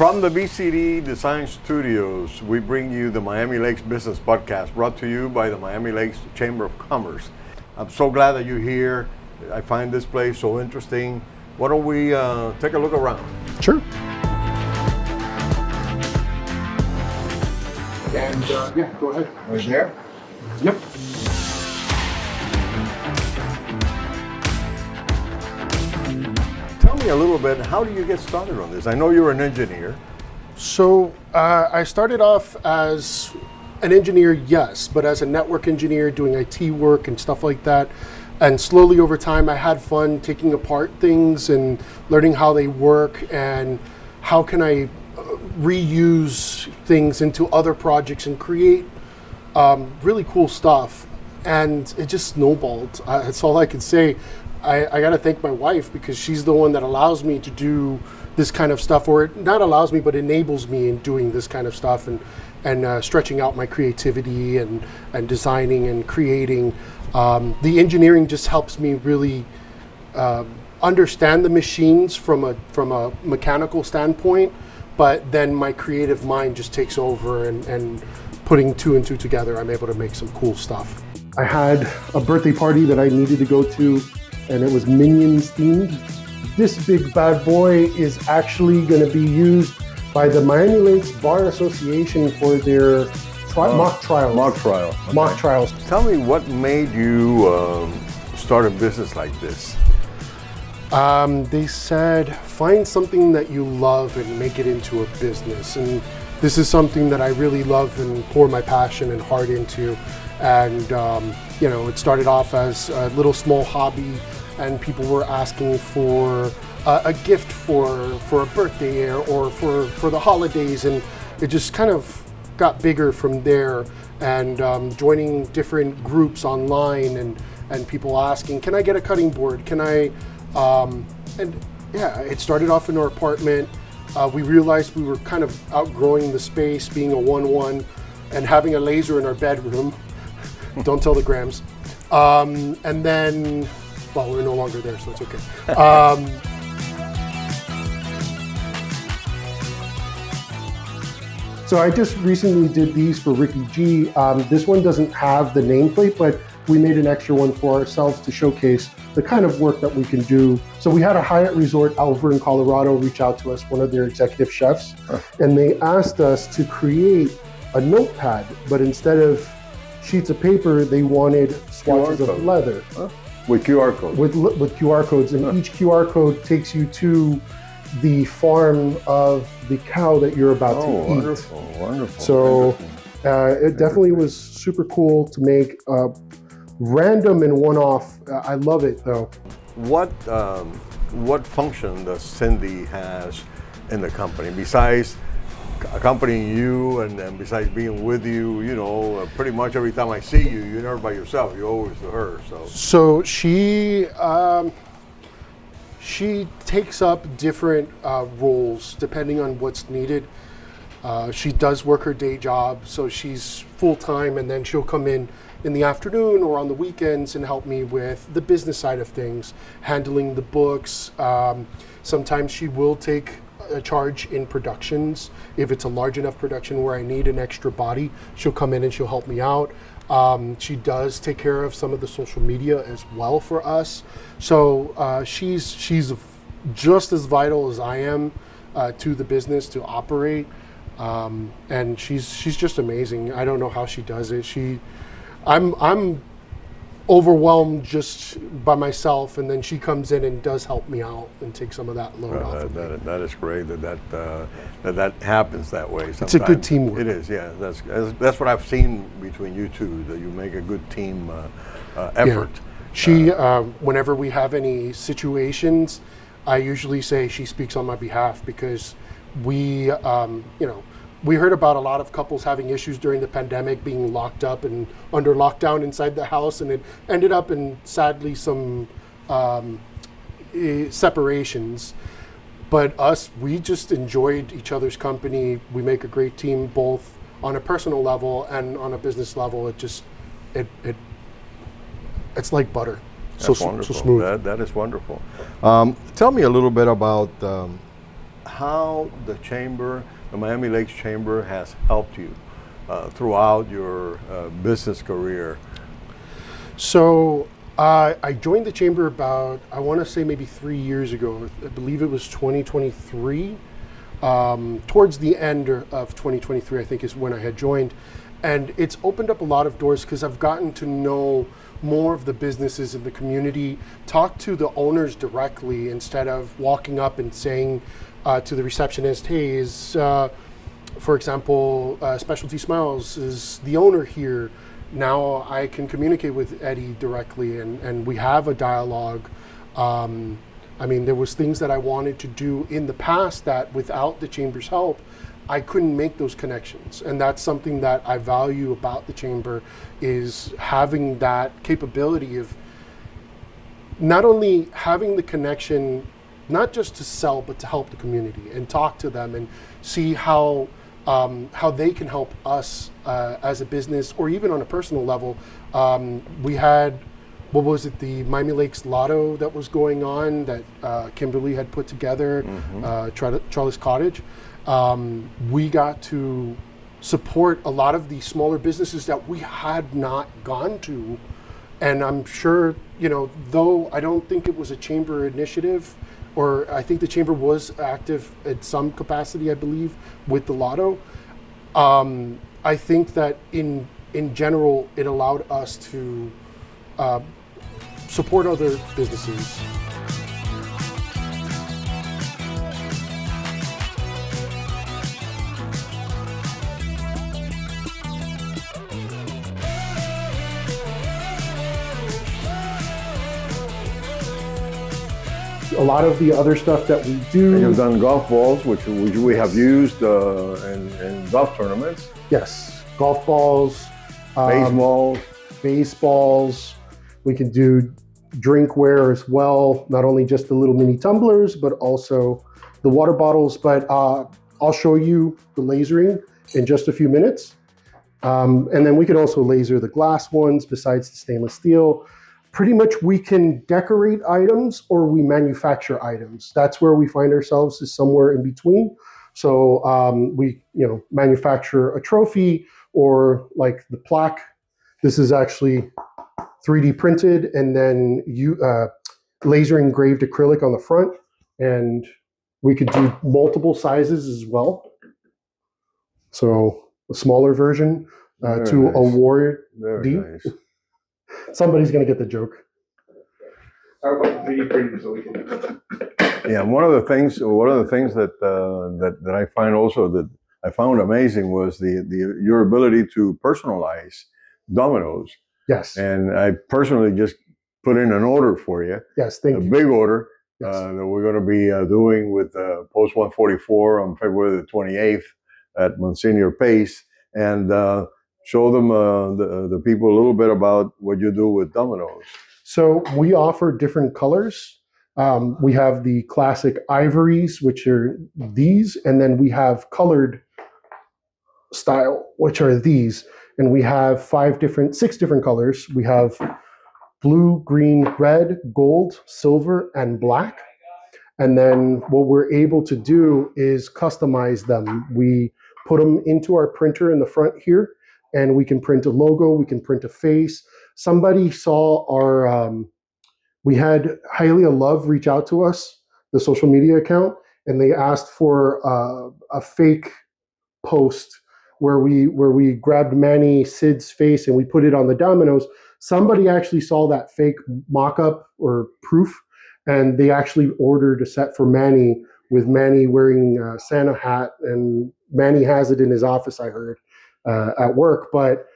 From the BCD Design Studios, we bring you the Miami Lakes Business Podcast, brought to you by the Miami Lakes Chamber of Commerce. I'm so glad that you're here. I find this place so interesting. Why don't we take a look around? Sure. And yeah, go ahead. Right there? Yep. Tell me a little bit, how do you get started on this? I know you're an engineer. So I started off as an engineer, yes, but as a network engineer doing IT work and stuff like that. And slowly over time, I had fun taking apart things and learning how they work and how can I reuse things into other projects and create really cool stuff. And it just snowballed. That's all I can say. I got to thank my wife because she's the one that allows me to do this kind of stuff, or not allows me, but enables me in doing this kind of stuff and stretching out my creativity and designing and creating. The engineering just helps me really understand the machines from a mechanical standpoint, but then my creative mind just takes over and putting two and two together, I'm able to make some cool stuff. I had a birthday party that I needed to go to, and it was Minions themed. This big bad boy is actually going to be used by the Miami Lakes Bar Association for their mock trials. Mock trial. Okay. Mock trials. Tell me what made you start a business like this? They said, find something that you love and make it into a business. And this is something that I really love and pour my passion and heart into. And, you know, it started off as a little small hobby, and people were asking for a gift for a birthday or for the holidays. And it just kind of got bigger from there, and joining different groups online and people asking, can I get a cutting board? Can I, and yeah, it started off in our apartment. We realized we were kind of outgrowing the space, being a 1-1 and having a laser in our bedroom. Don't tell the Grams. And then, well, we're no longer there, so it's okay. So I just recently did these for Ricky G. This one doesn't have the nameplate, but we made an extra one for ourselves to showcase the kind of work that we can do. So we had a Hyatt Resort over in Colorado reach out to us, one of their executive chefs, and they asked us to create a notepad, but instead of sheets of paper, they wanted swatches of leather. With QR codes. With QR codes, and each QR code takes you to the farm of the cow that you're about to eat. Wonderful, wonderful. So it definitely was super cool to make. Random and one-off. I love it though. What function does Cindy has in the company besides accompanying you and besides being with you? You know, pretty much every time I see you, you're never by yourself. You're always with her. So she takes up different roles depending on what's needed. She does work her day job, so she's full-time, and then she'll come in the afternoon or on the weekends and help me with the business side of things, handling the books. Sometimes she will take a charge in productions. If it's a large enough production where I need an extra body, she'll come in and she'll help me out. She does take care of some of the social media as well for us. So she's just as vital as I am to the business to operate. And she's just amazing. I don't know how she does it. I'm overwhelmed just by myself, and then she comes in and does help me out and take some of that load off of me. That is great that happens that way sometimes. It's a good teamwork. It is, yeah. That's what I've seen between you two, that you make a good team effort. Yeah. She, whenever we have any situations, I usually say she speaks on my behalf, because we, we heard about a lot of couples having issues during the pandemic, being locked up and under lockdown inside the house, and it ended up in, sadly, some separations. But we just enjoyed each other's company. We make a great team, both on a personal level and on a business level. It's like butter. That's wonderful. So smooth. That is wonderful. Tell me a little bit about how the chamber, the Miami Lakes Chamber, has helped you throughout your business career. So I joined the chamber about, I want to say maybe 3 years ago. I believe it was 2023. Towards the end of 2023, I think is when I had joined. And it's opened up a lot of doors because I've gotten to know more of the businesses in the community, talk to the owners directly instead of walking up and saying to the receptionist, hey, for example, Specialty Smiles, is the owner here? Now I can communicate with Eddie directly and we have a dialogue. I mean, there was things that I wanted to do in the past that without the chamber's help, I couldn't make those connections. And that's something that I value about the chamber, is having that capability of not only having the connection, not just to sell, but to help the community and talk to them and see how they can help us as a business, or even on a personal level. We had, what was it, the Miami Lakes Lotto that was going on that Kimberly had put together, Charlie's Cottage. We got to support a lot of the smaller businesses that we had not gone to. And I'm sure, though I don't think it was a chamber initiative, or I think the chamber was active at some capacity, I believe, with the Lotto. I think that in general, it allowed us to support other businesses. A lot of the other stuff that we do. And you've done golf balls, which we have used in golf tournaments. Yes, golf balls, baseballs. We can do drinkware as well, not only just the little mini tumblers, but also the water bottles. But I'll show you the lasering in just a few minutes. And then we can also laser the glass ones besides the stainless steel. Pretty much we can decorate items or we manufacture items. That's where we find ourselves, is somewhere in between. So we manufacture a trophy, or like the plaque. This is actually 3D printed and then laser engraved acrylic on the front. And we could do multiple sizes as well. So a smaller version to nice. Award. Very nice. Somebody's going to get the joke. Talk about 3D printing so we can. Yeah, one of the things that I find also that I found amazing was your ability to personalize dominoes. Yes. And I personally just put in an order for you. Yes, thank you. A big order yes. That we're going to be doing with Post 144 on February the 28th at Monsignor Pace, and show them the people a little bit about what you do with dominoes. So we offer different colors. We have the classic ivories, which are these, and then we have colored style, which are these. And we have 6 different colors. We have blue, green, red, gold, silver, and black. And then what we're able to do is customize them. We put them into our printer in the front here, and we can print a logo, we can print a face. Somebody saw our, we had Hylia Love reach out to us, the social media account, and they asked for a fake post where we grabbed Manny Sid's face and we put it on the dominoes. Somebody actually saw that fake mock-up or proof, and they actually ordered a set for Manny, with Manny wearing a Santa hat, and Manny has it in his office, I heard, at work. But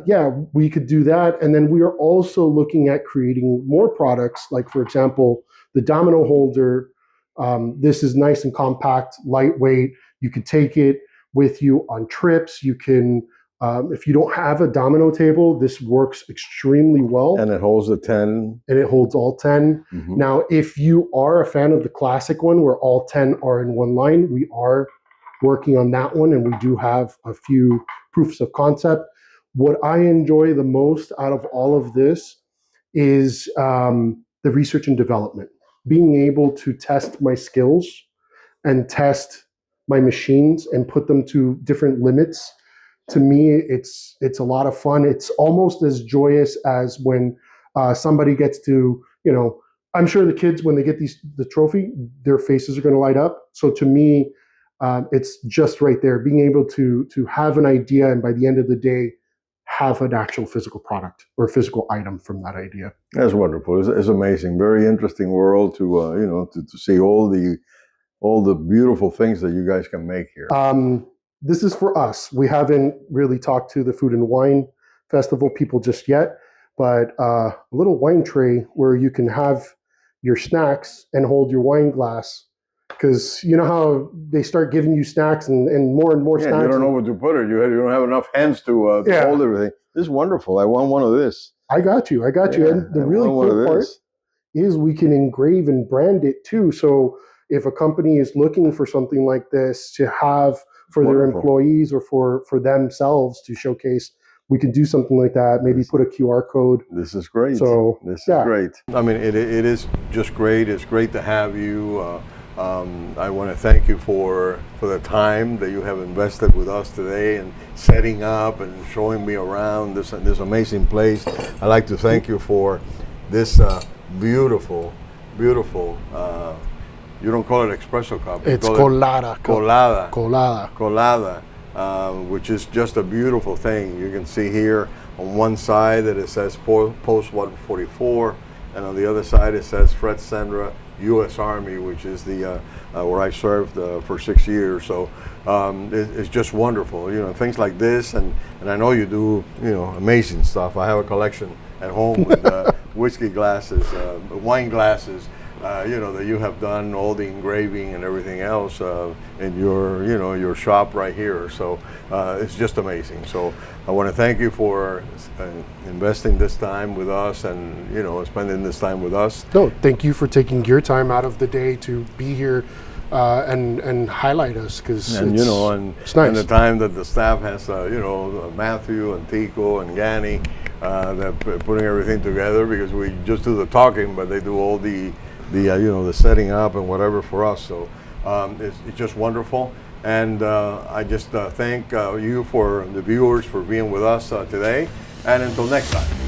yeah, we could do that. And then we are also looking at creating more products, like, for example, the domino holder. This is nice and compact, lightweight. You could take it with you on trips. You can, if you don't have a domino table, this works extremely well. And it holds the 10. And it holds all 10. Mm-hmm. Now, if you are a fan of the classic one, where all 10 are in one line, we are working on that one, and we do have a few proofs of concept. What I enjoy the most out of all of this is the research and development, being able to test my skills and test my machines and put them to different limits. To me, it's a lot of fun. It's almost as joyous as when somebody gets to, I'm sure the kids, when they get the trophy, their faces are going to light up. So to me, it's just right there, being able to have an idea, and by the end of the day, have an actual physical product or physical item from that idea. That's wonderful. It's amazing. Very interesting world to to see all the beautiful things that you guys can make here. This is for us. We haven't really talked to the Food and Wine Festival people just yet, but a little wine tray where you can have your snacks and hold your wine glass. Because you know how they start giving you snacks and more snacks. You don't know where to put it. You don't have enough hands to hold everything. This is wonderful. I want one of this. I got you. And the really cool part is we can engrave and brand it too. So if a company is looking for something like this to have for their employees or for themselves to showcase, we can do something like that. Maybe put a QR code. This is great. So this is great. I mean, it is just great. It's great to have you. I want to thank you for the time that you have invested with us today and setting up and showing me around this amazing place. I'd like to thank you for this beautiful, you don't call it espresso coffee. It's colada. Which is just a beautiful thing. You can see here on one side that it says Post 144, and on the other side it says Fred Sandra, U.S. Army, which is the where I served for 6 years. So it's just wonderful, things like this, and I know you do, amazing stuff. I have a collection at home with whiskey glasses, wine glasses, that you have done all the engraving and everything else in your shop right here. So it's just amazing. So I want to thank you for investing this time with us and spending this time with us. No, thank you for taking your time out of the day to be here and highlight us, because it's nice. And the time that the staff has Matthew and Tico and Gani that putting everything together, because we just do the talking, but they do all the setting up and whatever for us. So it's just wonderful. And I just thank you, for the viewers, for being with us today. And until next time.